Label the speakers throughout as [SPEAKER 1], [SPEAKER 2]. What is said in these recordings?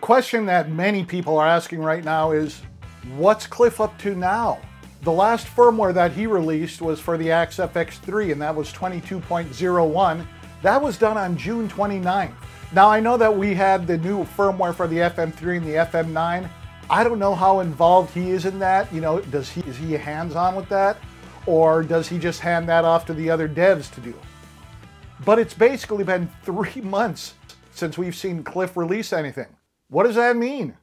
[SPEAKER 1] question that many people are asking right now is, what's Cliff up to now? The last firmware that he released was for the FX3, and that was 22.01. That was done on June 29th. Now I know that we had the new firmware for the FM3 and the FM9. I don't know how involved he is in that. You know, is he hands-on with that? Or does he just hand that off to the other devs to do? But it's basically been 3 months since we've seen Cliff release anything. What does that mean?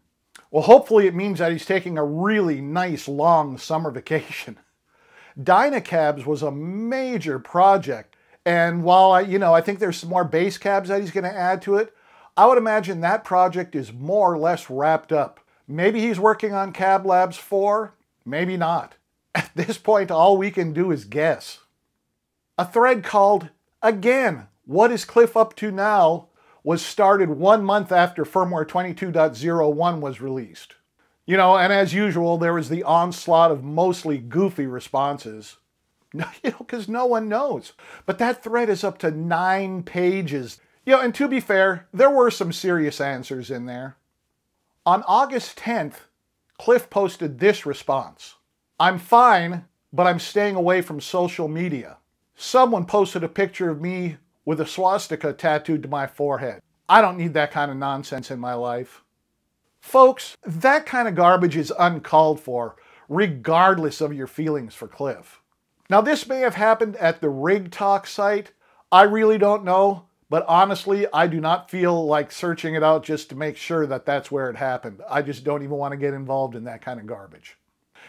[SPEAKER 1] Well, hopefully it means that he's taking a really nice long summer vacation. Dynacabs was a major project, and while I think there's some more base cabs that he's going to add to it, I would imagine that project is more or less wrapped up. Maybe he's working on Cab Labs 4, maybe not. At this point, all we can do is guess. A thread called, "Again, what is Cliff up to now?" was started 1 month after firmware 22.01 was released. You know, and as usual, there was the onslaught of mostly goofy responses. Because no one knows. But that thread is up to 9 pages. And to be fair, there were some serious answers in there. On August 10th, Cliff posted this response. "I'm fine, but I'm staying away from social media." Someone posted a picture of me with a swastika tattooed to my forehead. I don't need that kind of nonsense in my life. Folks, that kind of garbage is uncalled for, regardless of your feelings for Cliff. Now, this may have happened at the Rig Talk site. I really don't know, but honestly, I do not feel like searching it out just to make sure that that's where it happened. I just don't even want to get involved in that kind of garbage.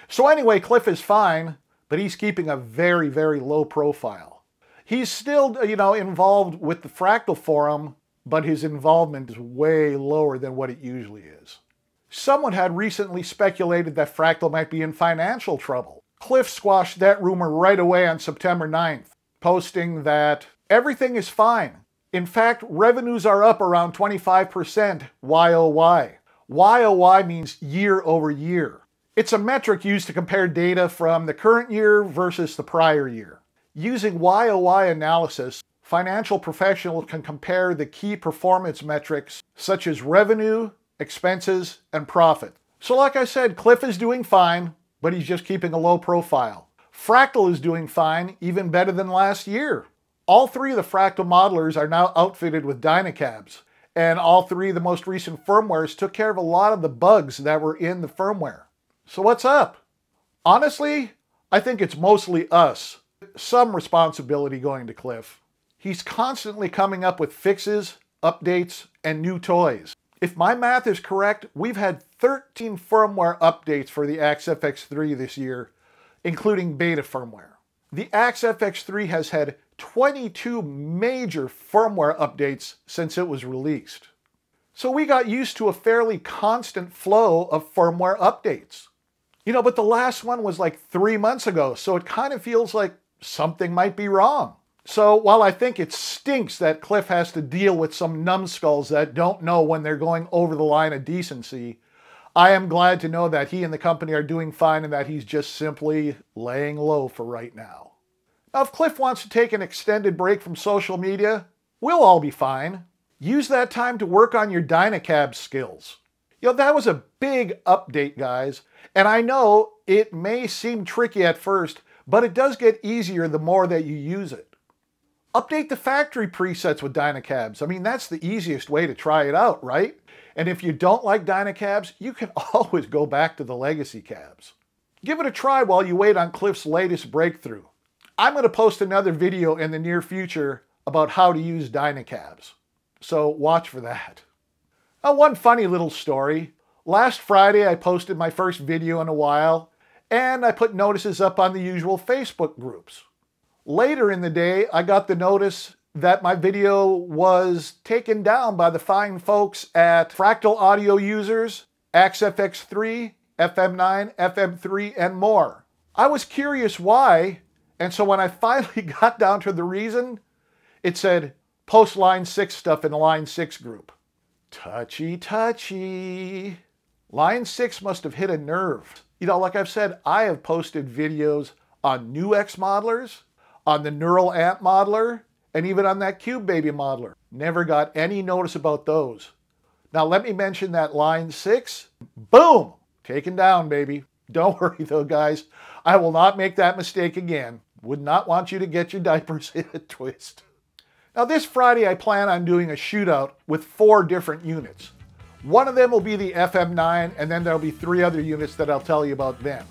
[SPEAKER 1] So anyway, Cliff is fine, but he's keeping a very, very low profile. He's still, involved with the Fractal forum, but his involvement is way lower than what it usually is. Someone had recently speculated that Fractal might be in financial trouble. Cliff squashed that rumor right away on September 9th, posting that everything is fine. In fact, revenues are up around 25% YOY. YOY means year over year. It's a metric used to compare data from the current year versus the prior year. Using YOY analysis, financial professionals can compare the key performance metrics such as revenue, expenses, and profit. So like I said, Cliff is doing fine, but he's just keeping a low profile. Fractal is doing fine, even better than last year. All 3 of the Fractal modelers are now outfitted with Dynacabs, and all 3 of the most recent firmwares took care of a lot of the bugs that were in the firmware. So what's up? Honestly, I think it's mostly us. Some responsibility going to Cliff. He's constantly coming up with fixes, updates, and new toys. If my math is correct, we've had 13 firmware updates for the FX3 this year, including beta firmware. The FX3 has had 22 major firmware updates since it was released. So we got used to a fairly constant flow of firmware updates. But the last one was like 3 months ago, so it kind of feels like something might be wrong. So while I think it stinks that Cliff has to deal with some numbskulls that don't know when they're going over the line of decency, I am glad to know that he and the company are doing fine and that he's just simply laying low for right now. Now, if Cliff wants to take an extended break from social media, we'll all be fine. Use that time to work on your Dynacab skills. That was a big update, guys, and I know it may seem tricky at first, but it does get easier the more that you use it. Update the factory presets with Dynacabs. I mean, that's the easiest way to try it out, right? And if you don't like Dynacabs, you can always go back to the legacy cabs. Give it a try while you wait on Cliff's latest breakthrough. I'm going to post another video in the near future about how to use Dynacabs, so watch for that. Now, one funny little story. Last Friday, I posted my first video in a while, and I put notices up on the usual Facebook groups. Later in the day, I got the notice that my video was taken down by the fine folks at Fractal Audio Users, FX3, FM9, FM3, and more. I was curious why, and so when I finally got down to the reason, it said, post Line 6 stuff in the Line 6 group. Touchy, touchy. Line 6 must have hit a nerve. Like I've said, I have posted videos on new X modelers, on the Neural Ant modeler, and even on that Cube Baby modeler. Never got any notice about those. Now let me mention that line 6, boom, taken down, baby. Don't worry though, guys. I will not make that mistake again. Would not want you to get your diapers in a twist. Now this Friday I plan on doing a shootout with 4 different units. One of them will be the FM9, and then there'll be 3 other units that I'll tell you about then.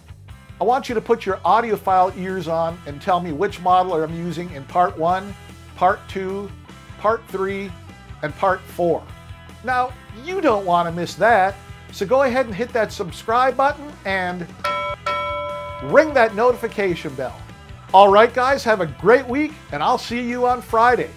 [SPEAKER 1] I want you to put your audiophile ears on and tell me which model I'm using in part 1, part 2, part 3, and part 4. Now, you don't want to miss that, so go ahead and hit that subscribe button and ring that notification bell. All right, guys, have a great week, and I'll see you on Friday.